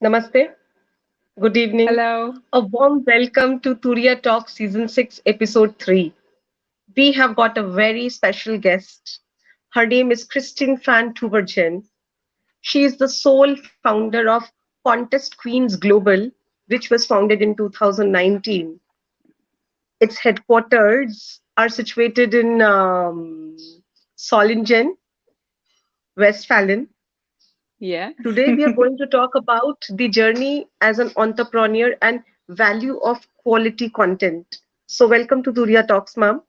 Namaste. Good evening. Hello. A warm welcome to Turiya Talk Season 6, Episode 3. We have got a very special guest. Her name is Christine Fan Tübbergen. She is the sole founder of Contest Queens Global, which was founded in 2019. Its headquarters are situated in Solingen, Westfalen. Yeah. Today, we are going to talk about the journey as an entrepreneur and value of quality content. So, welcome to Turiya Talks, ma'am.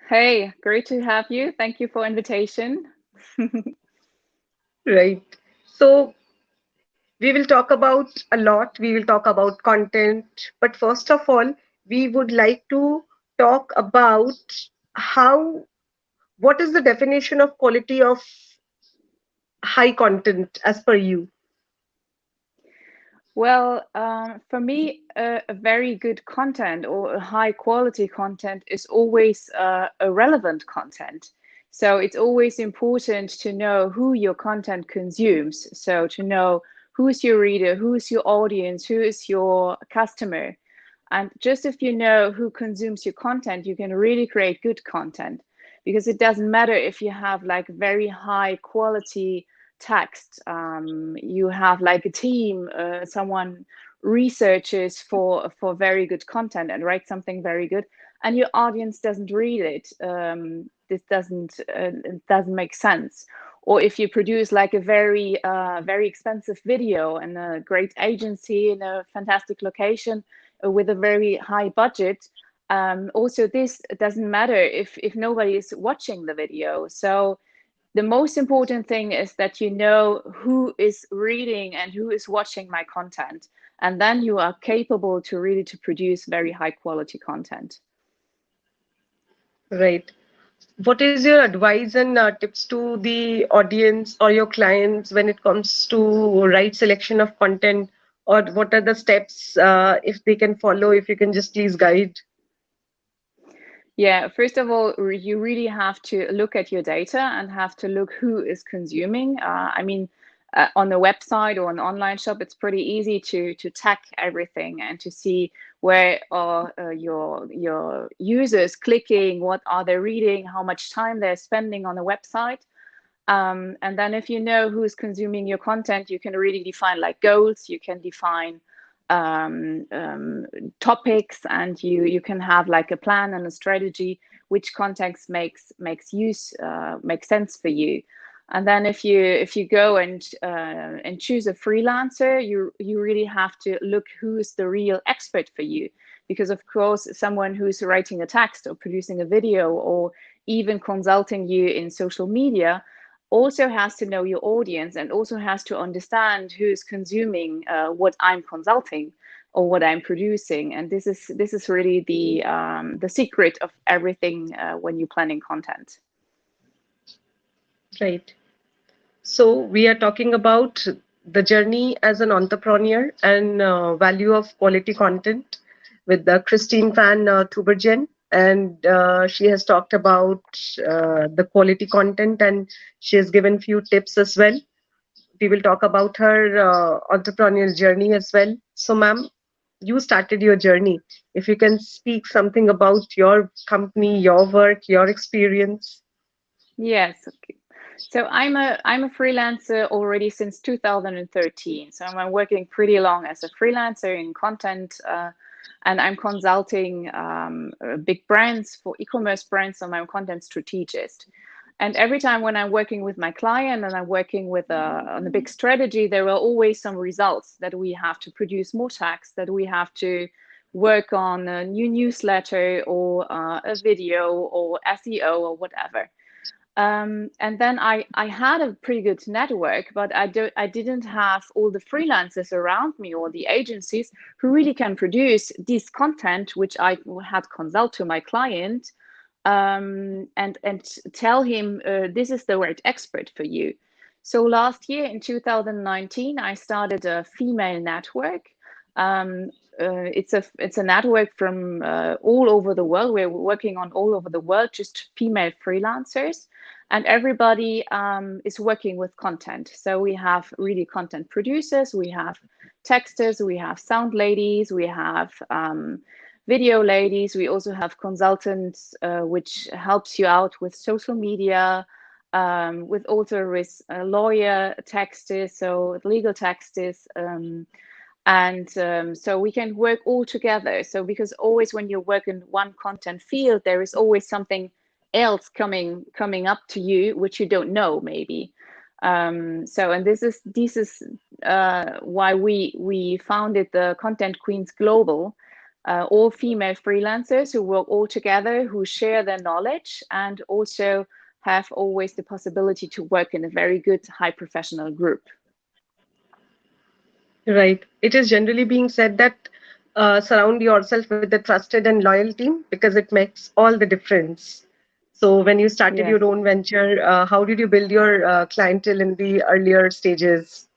Hey, great to have you. Thank you for invitation. Right. So, we will talk about a lot. We will talk about content. But first of all, we would like to talk about how, what is the definition of quality of high content as per you? Well, for me, a very good content or a high quality content is always a relevant content. So it's always important to know who your content consumes. So to know who is your reader, who is your audience, who is your customer. And just if you know who consumes your content, you can really create good content because it doesn't matter if you have like very high quality text. You have like a team, someone researches for very good content and writes something very good, and your audience doesn't read it. This doesn't it doesn't make sense. Or if you produce like a very expensive video and a great agency in a fantastic location with a very high budget. Also, this doesn't matter if nobody is watching the video. So the most important thing is that you know who is reading and who is watching my content, and then you are capable to really to produce very high quality content. Right. What is your advice and tips to the audience or your clients when it comes to right selection of content, or what are the steps if they can follow, if you can just please guide? Yeah, first of all, you really have to look at your data and have to look who is consuming. On a website or an online shop, it's pretty easy to tag everything and to see where are your users clicking, what are they reading, how much time they're spending on the website. And then if you know who's consuming your content, you can really define like goals, you can define um, um, topics, and you can have like a plan and a strategy which context makes sense for you. And then if you go and choose a freelancer, you really have to look who's the real expert for you, because of course someone who's writing a text or producing a video or even consulting you in social media also has to know your audience and also has to understand who's consuming what I'm consulting or what I'm producing. And this is really the secret of everything when you're planning content. Right. So we are talking about the journey as an entrepreneur and value of quality content with Christine Van Tubergen. And she has talked about the quality content, and she has given few tips as well. We will talk about her entrepreneurial journey as well. So, ma'am, you started your journey. If you can speak something about your company, your work, your experience. Yes. Okay. So I'm a freelancer already since 2013. So I'm working pretty long as a freelancer in content, and I'm consulting big brands for e-commerce brands. So I'm a content strategist. And every time when I'm working with my client and I'm working with on a big strategy, there are always some results that we have to produce more text, that we have to work on a new newsletter or a video or SEO or whatever. And then I had a pretty good network, but I didn't have all the freelancers around me or the agencies who really can produce this content, which I had consult to my client, and tell him this is the right expert for you. So last year in 2019, I started a female network. It's a network from all over the world. We're working on all over the world, just female freelancers. and everybody is working with content. So we have really content producers, we have texters, we have sound ladies, we have video ladies. We also have consultants, which helps you out with social media, with also with lawyer texters, so legal texters. And so we can work all together. So because always when you work in one content field, there is always something else coming up to you which you don't know maybe. So and this is why we founded the Content Queens Global, all female freelancers who work all together, who share their knowledge, and also have always the possibility to work in a very good high professional group. Right. It is generally being said that surround yourself with a trusted and loyal team because it makes all the difference. So, when you started Yes. your own venture, how did you build your clientele in the earlier stages?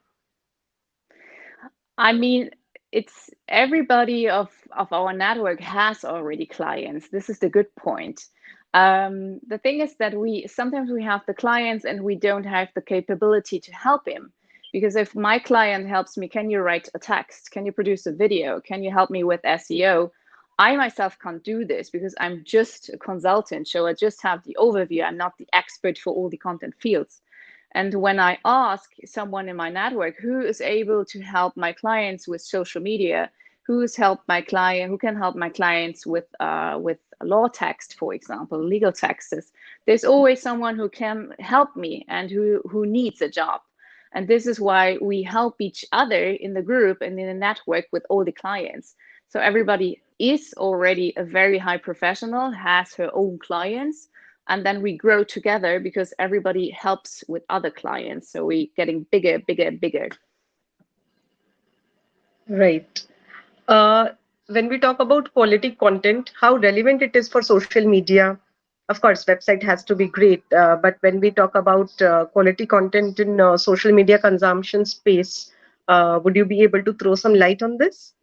I mean, it's everybody of our network has already clients. This is the good point. The thing is that we sometimes we have the clients and we don't have the capability to help him. Because if my client helps me, can you write a text? Can you produce a video? Can you help me with SEO? I myself can't do this because I'm just a consultant. So I just have the overview. I'm not the expert for all the content fields. And when I ask someone in my network who is able to help my clients with social media, who can help my clients with law text, for example, legal texts, there's always someone who can help me and who needs a job. And this is why we help each other in the group and in the network with all the clients. So everybody is already a very high professional, has her own clients, and then we grow together because everybody helps with other clients, so we're getting bigger, bigger, bigger. Right. Uh, when we talk about quality content, how relevant it is for social media. Of course, website has to be great, but when we talk about quality content in social media consumption space, would you be able to throw some light on this?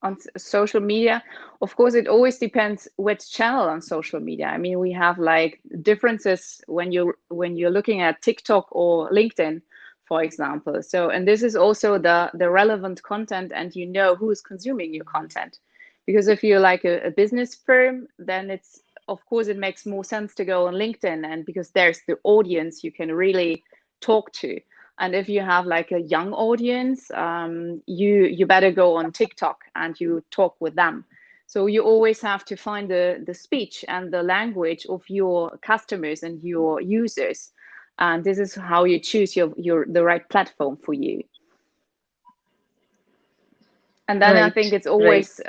On social media, of course, it always depends which channel on social media. I mean, we have like differences when you're looking at TikTok or LinkedIn, for example. So, and this is also the relevant content, and you know who is consuming your content. Because if you're like a business firm, then it's, of course, it makes more sense to go on LinkedIn, and because there's the audience you can really talk to. And if you have like a young audience, you better go on TikTok and you talk with them. So you always have to find the speech and the language of your customers and your users. And this is how you choose your the right platform for you. And then I think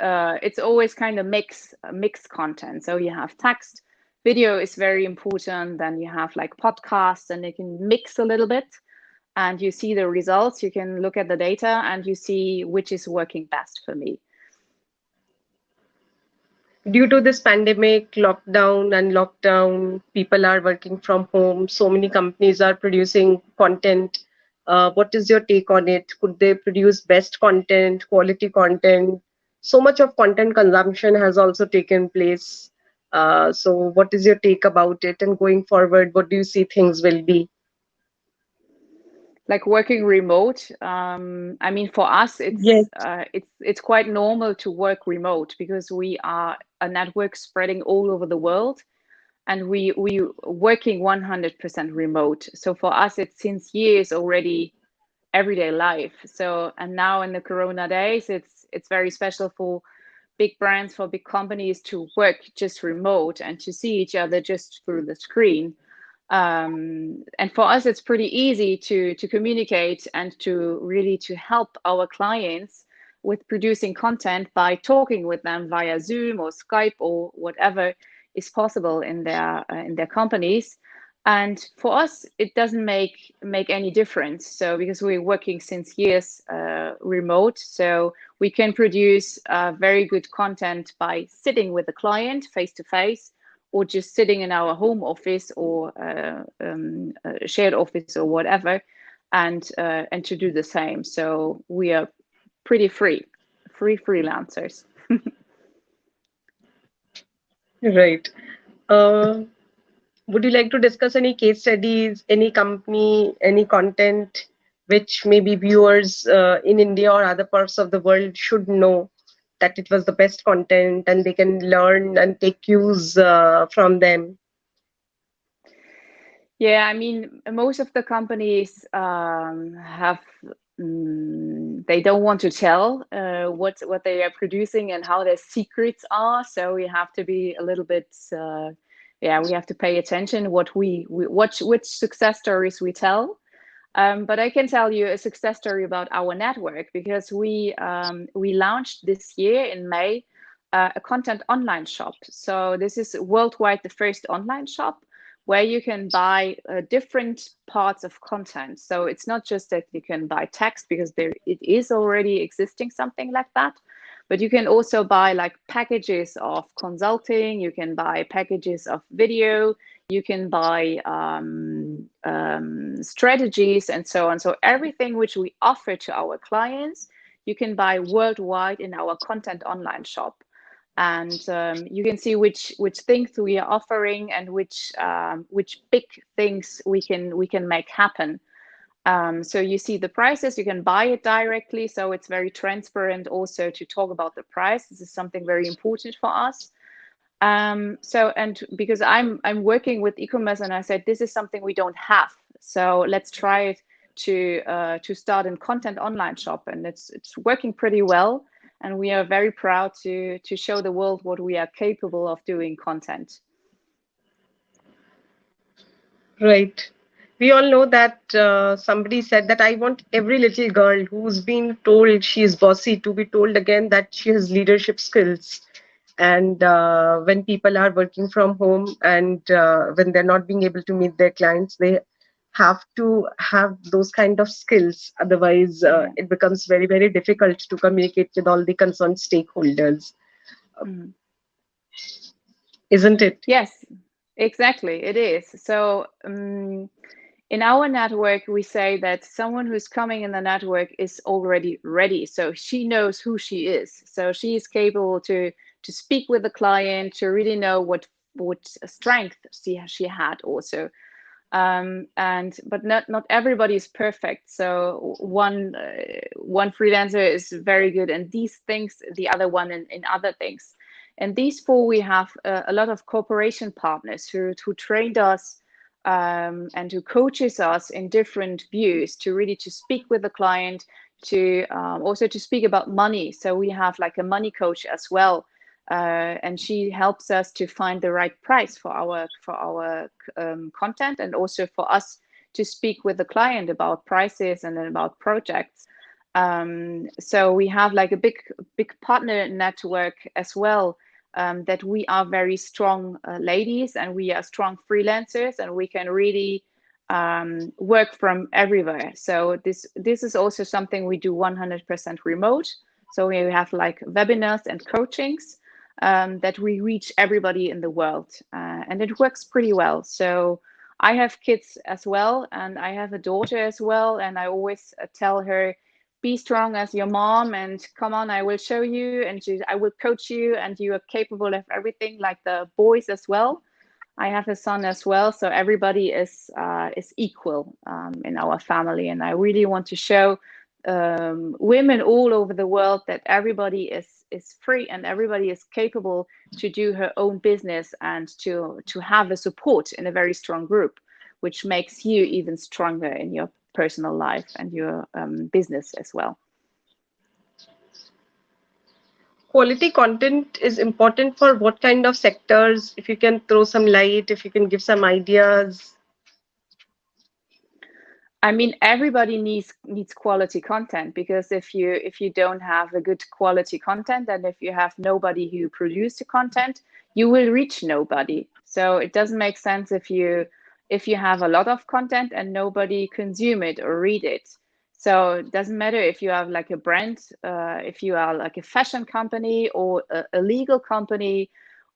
Right, right, it's always kind of mixed content. So you have text, video is very important. Then you have like podcasts, and they can mix a little bit, and you see the results. You can look at the data and you see which is working best for me. due to this pandemic, lockdown and lockdown, people are working from home. So many companies are producing content. What is your take on it? Could they produce best content, quality content? So much of content consumption has also taken place. So, what is your take about it? And going forward, what do you see things will be? Like working remote, I mean, for us, Yes, it's quite normal to work remote because we are a network spreading all over the world, and we working 100% remote. So for us, it's since years already everyday life. So, and now in the Corona days, it's very special for big brands, for big companies to work just remote and to see each other just through the screen. And for us, it's pretty easy to communicate and to really to help our clients with producing content by talking with them via Zoom or Skype or whatever is possible in their companies. And for us, it doesn't make any difference. So because we're working since years remote, so we can produce very good content by sitting with the client face to face, or just sitting in our home office or shared office or whatever, and to do the same. So we are pretty free freelancers. right. Uh, Would you like to discuss any case studies, any company, any content which maybe viewers in India or other parts of the world should know that it was the best content and they can learn and take cues from them? Yeah, I mean, most of the companies have they don't want to tell what they are producing and how their secrets are. So we have to be a little bit, yeah, we have to pay attention which success stories we tell. But I can tell you a success story about our network because we launched this year in May a content online shop. So this is worldwide the first online shop where you can buy different parts of content. So it's not just that you can buy text because it is already existing something like that, but you can also buy like packages of consulting. You can buy packages of video. You can buy strategies and so on. So everything which we offer to our clients, you can buy worldwide in our content online shop. And you can see which things we are offering and which big things we can make happen. So you see the prices, you can buy it directly. So it's very transparent also to talk about the price. This is something very important for us. So, and because I'm working with e-commerce, and I said this is something we don't have, so let's try it to start a content online shop, and it's working pretty well, and we are very proud to show the world what we are capable of doing content. Right. We all know that somebody said that I want every little girl who's been told she is bossy to be told again that she has leadership skills. And when people are working from home and when they're not being able to meet their clients, they have to have those kind of skills. Otherwise, Yeah. it becomes very, very difficult to communicate with all the concerned stakeholders, Mhm. isn't it? Yes, exactly, it is. So in our network, we say that someone who's coming in the network is already ready. So she knows who she is. So she is capable to speak with the client, to really know what strength she had also. And but not everybody is perfect. So one freelancer is very good in these things, the other one in other things. And these four, we have a lot of cooperation partners who trained us and who coaches us in different views to really to speak with the client, to also to speak about money. So we have like a money coach as well, and she helps us to find the right price for our content, and also for us to speak with the client about prices and then about projects. So we have like a big partner network as well, that we are very strong ladies, and we are strong freelancers, and we can really work from everywhere. So this is also something we do 100% remote. So we have like webinars and coachings that we reach everybody in the world, and it works pretty well. So I have kids as well, and I have a daughter as well, and I always tell her, be strong as your mom, and come on, I will show you, and I will coach you, and you are capable of everything, like the boys as well. I have a son as well, so everybody is equal in our family, and I really want to show women all over the world that everybody is free and everybody is capable to do her own business and to have a support in a very strong group, which makes you even stronger in your personal life and your business as well. Quality content is important for what kind of sectors? If you can throw some light, if you can give some ideas. I mean, everybody needs quality content, because if you don't have a good quality content, and if you have nobody who produce the content, you will reach nobody. So it doesn't make sense if you have a lot of content and nobody consume it or read it. So it doesn't matter if you have like a brand, if you are like a fashion company or a legal company,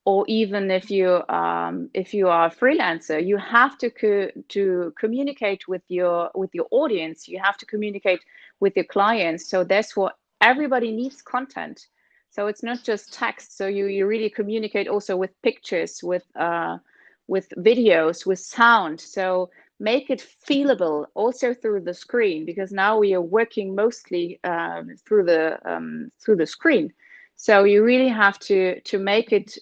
or even if you are a freelancer, you have to communicate with your audience. You have to communicate with your clients. So that's what everybody needs content. So it's not just text. So you really communicate also with pictures, with videos, with sound. So make it feelable also through the screen, because now we are working mostly through the screen. So you really have to make it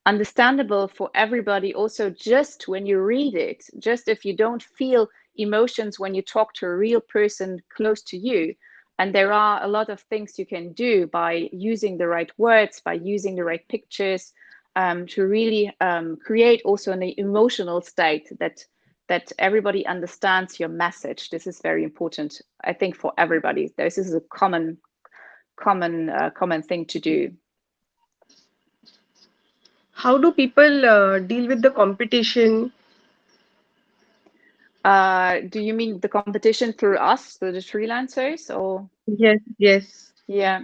understandable for everybody. Also, just when you read it, just if you don't feel emotions when you talk to a real person close to you. And there are a lot of things you can do by using the right words, by using the right pictures, to really create also an emotional state that everybody understands your message. This is very important, I think, for everybody. This is a common thing to do. How do people deal with the competition? Do you mean the competition through us, through the freelancers, or? Yes, yes. Yeah.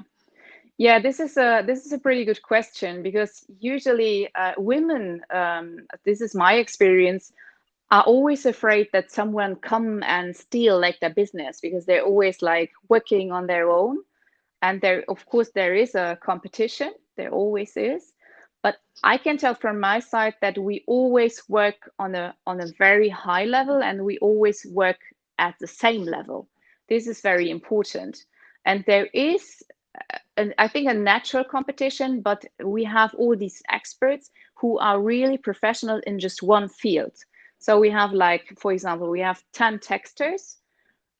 Yeah, this is a pretty good question, because usually women, this is my experience, are always afraid that someone come and steal like their business, because they're always like working on their own. And there, of course, there is a competition, there always is. But I can tell from my side that we always work on a very high level, and we always work at the same level. This is very important. And there is, I think, a natural competition, but we have all these experts who are really professional in just one field. So we have, like, for example, we have 10 texters,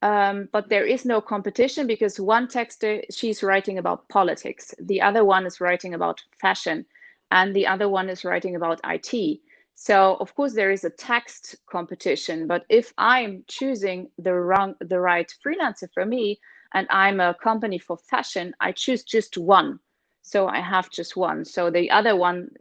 but there is no competition, because one texter, she's writing about politics, the other one is writing about fashion, and the other one is writing about IT. So of course there is a text competition, but if I'm choosing the right freelancer for me, and I'm a company for fashion, I choose just one. So I have just one. So the other one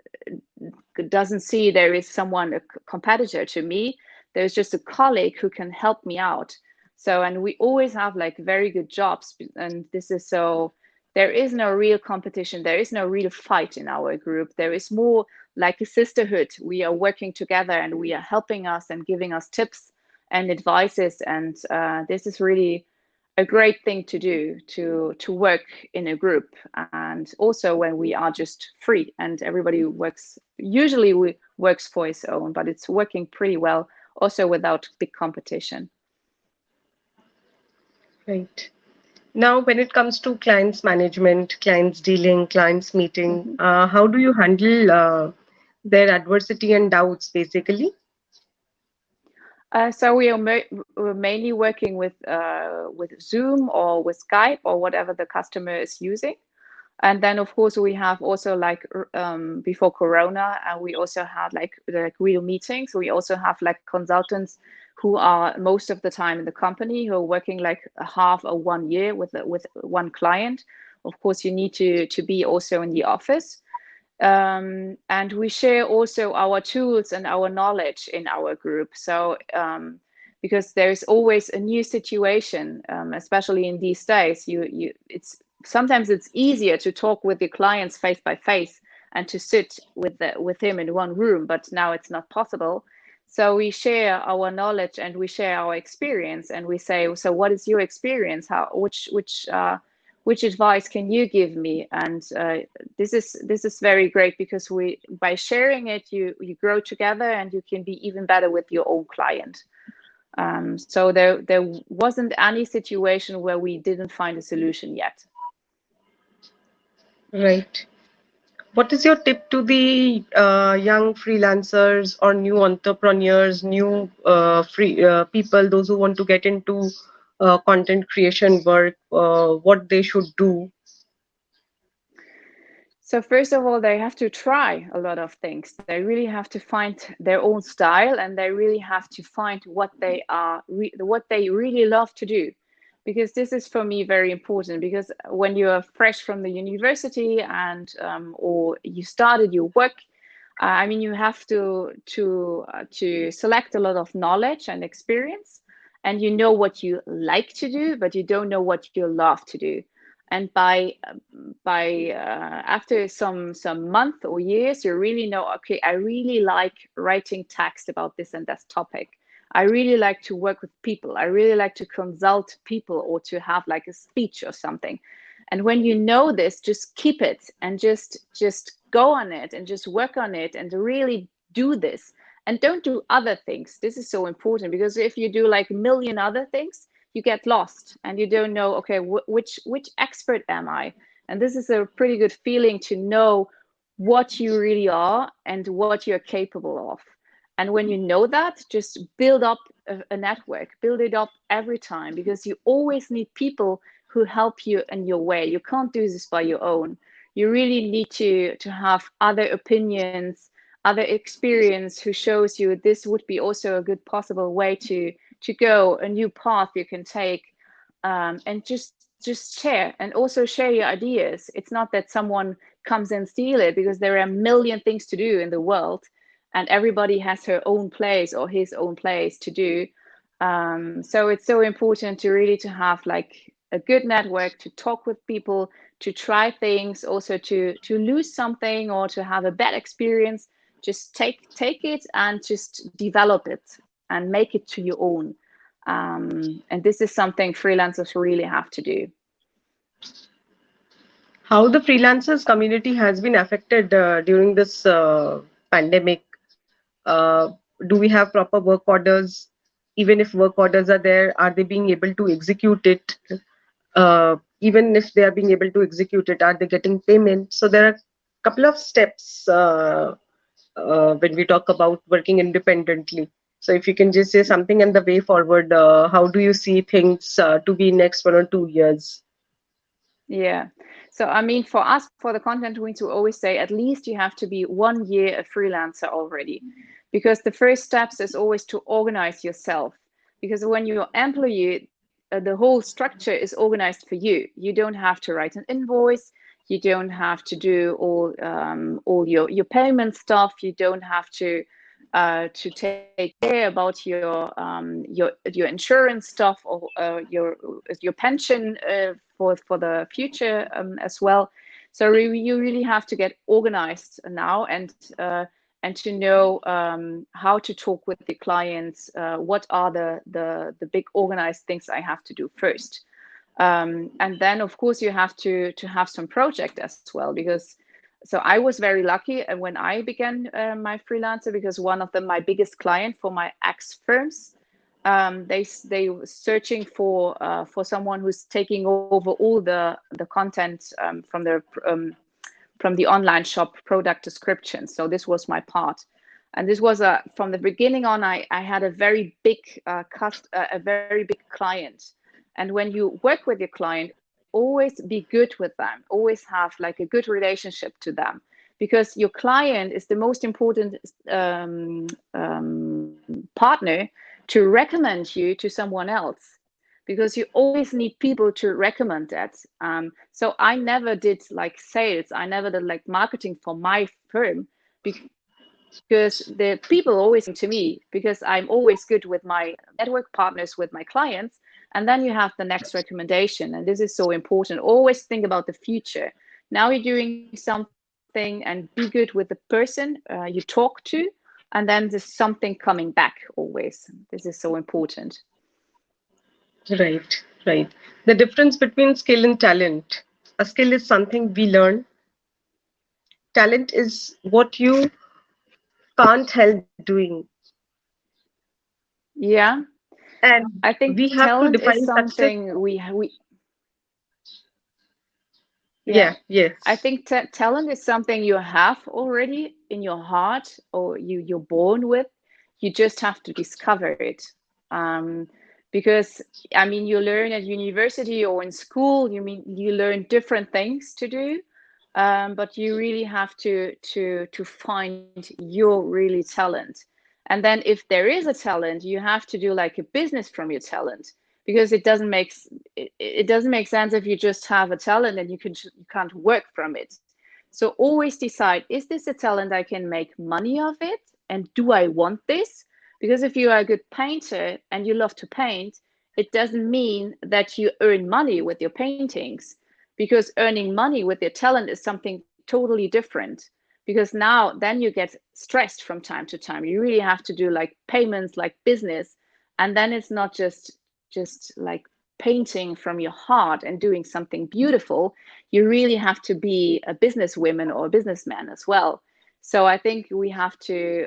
doesn't see there is someone, a competitor to me. There's just a colleague who can help me out. So, and we always have like very good jobs, and this is so, there is no real competition. There is no real fight in our group. There is more like a sisterhood. We are working together, and we are helping us and giving us tips and advices. And this is really a great thing to do, to work in a group. And also when we are just free and everybody works, usually we works for his own, but it's working pretty well also without big competition. Right. Now, when it comes to clients management, clients dealing, clients meeting, Mhm. how do you handle their adversity and doubts, basically? So we're mainly working with Zoom or with Skype or whatever the customer is using. And then of course we have also, like, before Corona, and we also had like real meetings. We also have like consultants who are most of the time in the company, who are working like a half or 1 year with one client. Of course, you need to be also in the office. And we share also our tools and our knowledge in our group. So because there's always a new situation, especially in these days, it's sometimes it's easier to talk with the clients face by face and to sit with him in one room, but now it's not possible. So we share our knowledge and we share our experience, and we say, so what is your experience? Which advice can you give me? And this is very great, because we, by sharing it, you grow together, and you can be even better with your own client. So there wasn't any situation where we didn't find a solution yet. Right. What is your tip to the young freelancers or new entrepreneurs, new free people, those who want to get into content creation work, what they should do? So first of all, they have to try a lot of things. They really have to find their own style, and they really have to find what they really love to do. Because this is for me very important, because when you are fresh from the university and or you started your work, I mean, you have to select a lot of knowledge and experience, and you know what you like to do, but you don't know what you love to do. And by after some month or years, you really know, okay, I really like writing text about this and that topic. I really like to work with people. I really like to consult people, or to have like a speech or something. And when you know this, just keep it, and just go on it, and just work on it, and really do this and don't do other things. This is so important, because if you do like a million other things, you get lost and you don't know, okay, which expert am I? And this is a pretty good feeling to know what you really are and what you're capable of. And when you know that, just build up a network, build it up every time, because you always need people who help you in your way. You can't do this by your own. You really need to have other opinions, other experience who shows you this would be also a good possible way to go, a new path you can take, and just share, and also share your ideas. It's not that someone comes and steal it, because there are a million things to do in the world, and everybody has her own place or his own place to do. So it's so important to really to have like a good network, to talk with people, to try things, also to lose something or to have a bad experience. Just take it and just develop it and make it to your own. And this is something freelancers really have to do. How the freelancers community has been affected during this pandemic? Uh, do we have proper work orders? Even if work orders are there, are they being able to execute it? Even if they are being able to execute it, are they getting payment? So there are a couple of steps when we talk about working independently. So if you can just say something and the way forward, how do you see things to be next 1 or 2 years? Yeah. So I mean, for us, for the content, we to always say at least you have to be 1 year a freelancer already, because the first steps is always to organize yourself. Because when you're employee, the whole structure is organized for you. You don't have to write an invoice. You don't have to do all your payment stuff. You don't have to take care about your insurance stuff, or your pension for the future as well. So you really have to get organized now, and to know how to talk with the clients. What are the big organized things I have to do first, and then of course you have to have some project as well, because so I was very lucky when I began my freelancer, because one of them, my biggest client for my ex firms, they were searching for someone who's taking over all the content from the online shop product description. So this was my part, and this was from the beginning on. I had a very big a very big client, and when you work with your client, always be good with them. Always have like a good relationship to them, because your client is the most important partner to recommend you to someone else, because you always need people to recommend that. So I never did like sales. I never did like marketing for my firm, because the people always come to me, because I'm always good with my network partners, with my clients. And then you have the next recommendation. And this is so important. Always think about the future. Now you're doing something, and be good with the person you talk to. And then there's something coming back always. This is so important. Right, right. The difference between skill and talent. A skill is something we learn. Talent is what you can't help doing. Yeah, And I think we have to talent is define success. something we yeah. Yeah, yes. I think talent is something you have already in your heart, or you're born with. You just have to discover it. Um, because I mean, you learn at university or in school. You learn different things to do, but you really have to find your really talent. And then if there is a talent, you have to do like a business from your talent, because it doesn't make sense if you just have a talent and you can't work from it. So always decide, is this a talent I can make money of it, and do I want this? Because if you are a good painter and you love to paint, it doesn't mean that you earn money with your paintings, because earning money with your talent is something totally different. Because now then you get stressed from time to time. You really have to do like payments, like business, and then it's not just like painting from your heart and doing something beautiful. You really have to be a businesswoman or a businessman as well. So I think we have to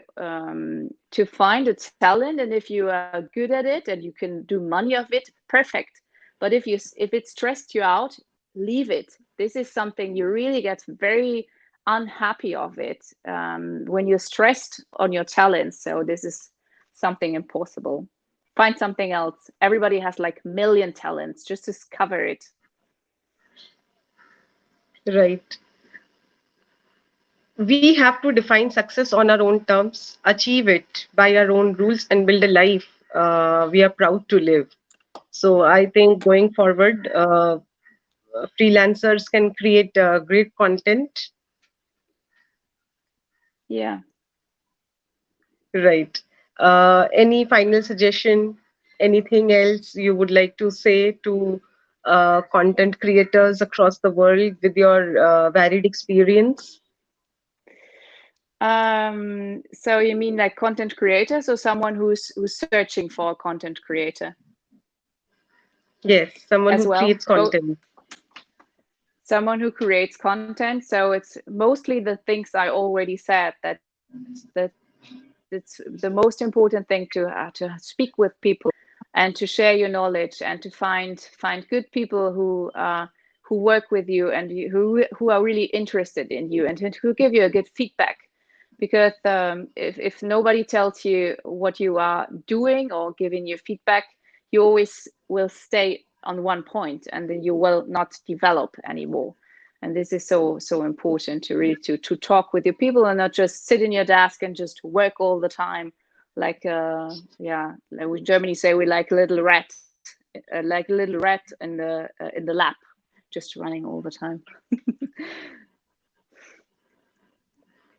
find a talent, and if you are good at it and you can do money of it, perfect. But if it stressed you out, leave it. This is something you really get very unhappy of it when you're stressed on your talents. So this is something impossible. Find something else. Everybody has like million talents. Just discover it. Right. We have to define success on our own terms, achieve it by our own rules, and build a life we are proud to live. So I think going forward, freelancers can create great content. Yeah. Right. Any final suggestion? Anything else you would like to say to content creators across the world with your varied experience? So you mean like content creators or someone who's searching for a content creator Yes, someone as who well? creates Both content. someone who creates content. So it's mostly the things I already said, that it's the most important thing to speak with people and to share your knowledge and to find good people who work with you and who are really interested in you and who give you a good feedback. Because if nobody tells you what you are doing or giving you feedback, you always will stay on one point and then you will not develop anymore. And this is so important to really to talk with your people and not just sit in your desk and just work all the time, like yeah, like in Germany say we like a little rat in the lab, just running all the time.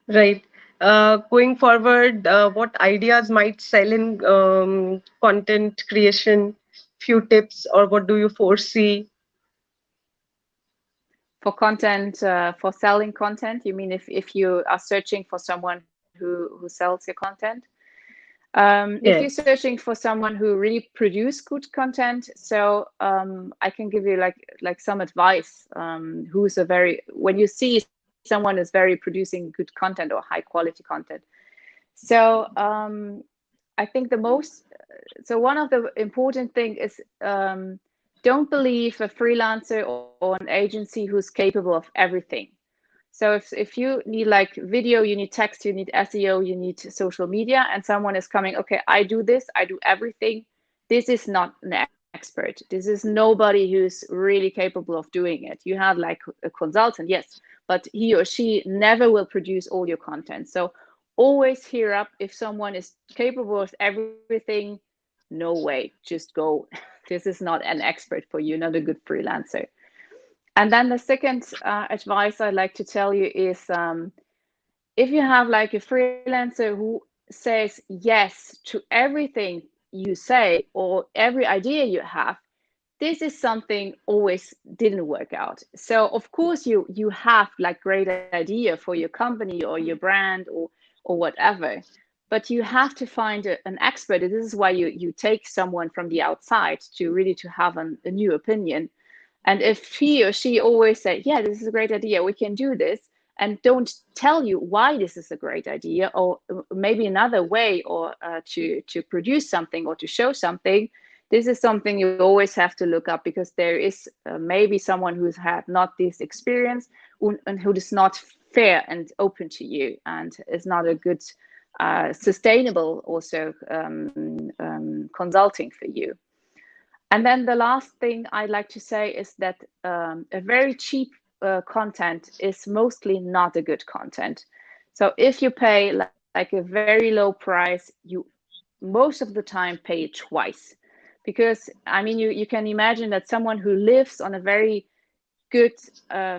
Right. Going forward, what ideas might sell in content creation? Few tips, or what do you foresee? For content, for selling content, you mean if you are searching for someone who sells your content? If you're Yes. searching for someone who really produce good content, so I can give you like some advice. Who's a very when you see someone is very producing good content or high quality content. So I think the most so one of the important thing is don't believe a freelancer or an agency who's capable of everything. So if you need like video, you need text, you need SEO, you need social media, and someone is coming, okay, I do this, I do everything. This is not an expert. This is nobody who's really capable of doing it. You have like a consultant, yes, but he or she never will produce all your content. So always hear up if someone is capable of everything. No way, just go. This is not an expert for you, not a good freelancer. And then the second advice I'd like to tell you is if you have like a freelancer who says yes to everything you say or every idea you have, this is something always didn't work out. So of course you have like great idea for your company or your brand or whatever, but you have to find an expert. This is why you take someone from the outside to really to have a new opinion. And if he or she always say, yeah, this is a great idea, we can do this, and don't tell you why this is a great idea, or maybe another way, or to produce something or to show something, this is something you always have to look up, because there is maybe someone who's had not this experience and who is not fair and open to you and is not a good sustainable also consulting for you. And then the last thing I'd like to say is that a very cheap content is mostly not a good content. So if you pay like a very low price, you most of the time pay it twice. Because I mean, you can imagine that someone who lives on a very good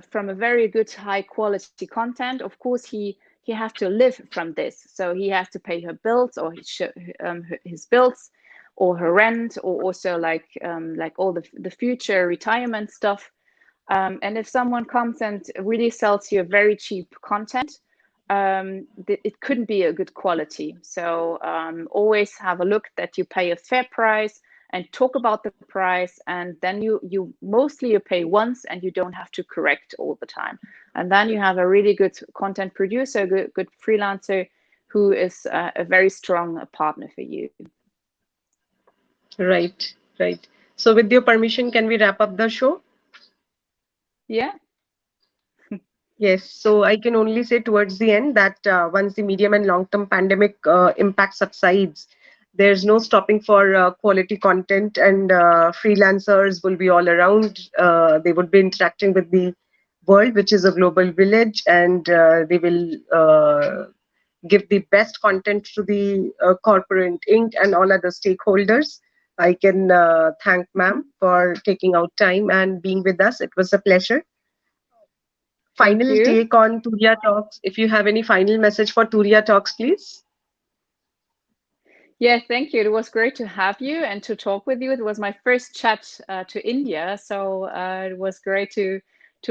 from a very good high quality content, of course he has to live from this, so he has to pay her bills or his bills or her rent, or also like all the future retirement stuff. And if someone comes and really sells you a very cheap content, it couldn't be a good quality. So always have a look that you pay a fair price and talk about the price, and then you mostly you pay once and you don't have to correct all the time, and then you have a really good content producer, good freelancer who is a very strong partner for you. Right, right. So, with your permission, can we wrap up the show? Yeah. Yes, so I can only say towards the end that once the medium and long-term pandemic impact subsides, there's no stopping for quality content, and freelancers will be all around. They would be interacting with the world, which is a global village, and they will give the best content to the corporate Inc. and all other stakeholders. I can thank ma'am for taking out time and being with us. It was a pleasure. Thank Final you. take on Turiya Talks. If you have any final message for Turiya Talks, please. Yeah, thank you. It was great to have you and to talk with you. It was my first chat to India, so it was great to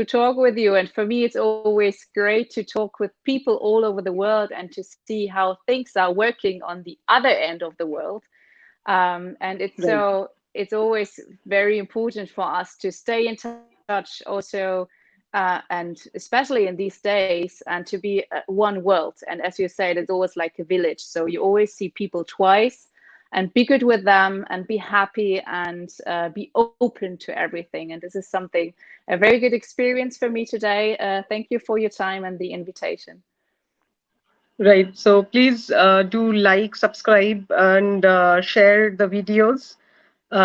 talk with you. And for me, it's always great to talk with people all over the world and to see how things are working on the other end of the world. And Right, it's always very important for us to stay in touch also, and especially in these days, and to be one world. And as you said, it's always like a village, so you always see people twice, and be good with them and be happy and be open to everything. And this is something, a very good experience for me today. Thank you for your time and the invitation. right. So please do like, subscribe, and share the videos.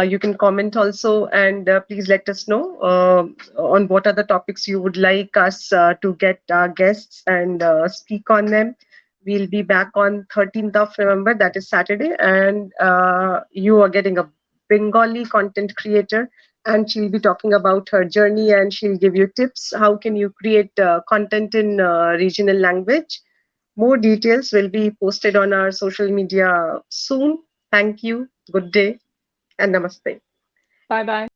You can comment also, and please let us know on what are the topics you would like us to get our guests and speak on them. We'll be back on 13th of November, that is Saturday, and you are getting a Bengali content creator, and she'll be talking about her journey, and she'll give you tips. How can you create content in regional language? More details will be posted on our social media soon. Thank you. Good day and namaste. Bye bye.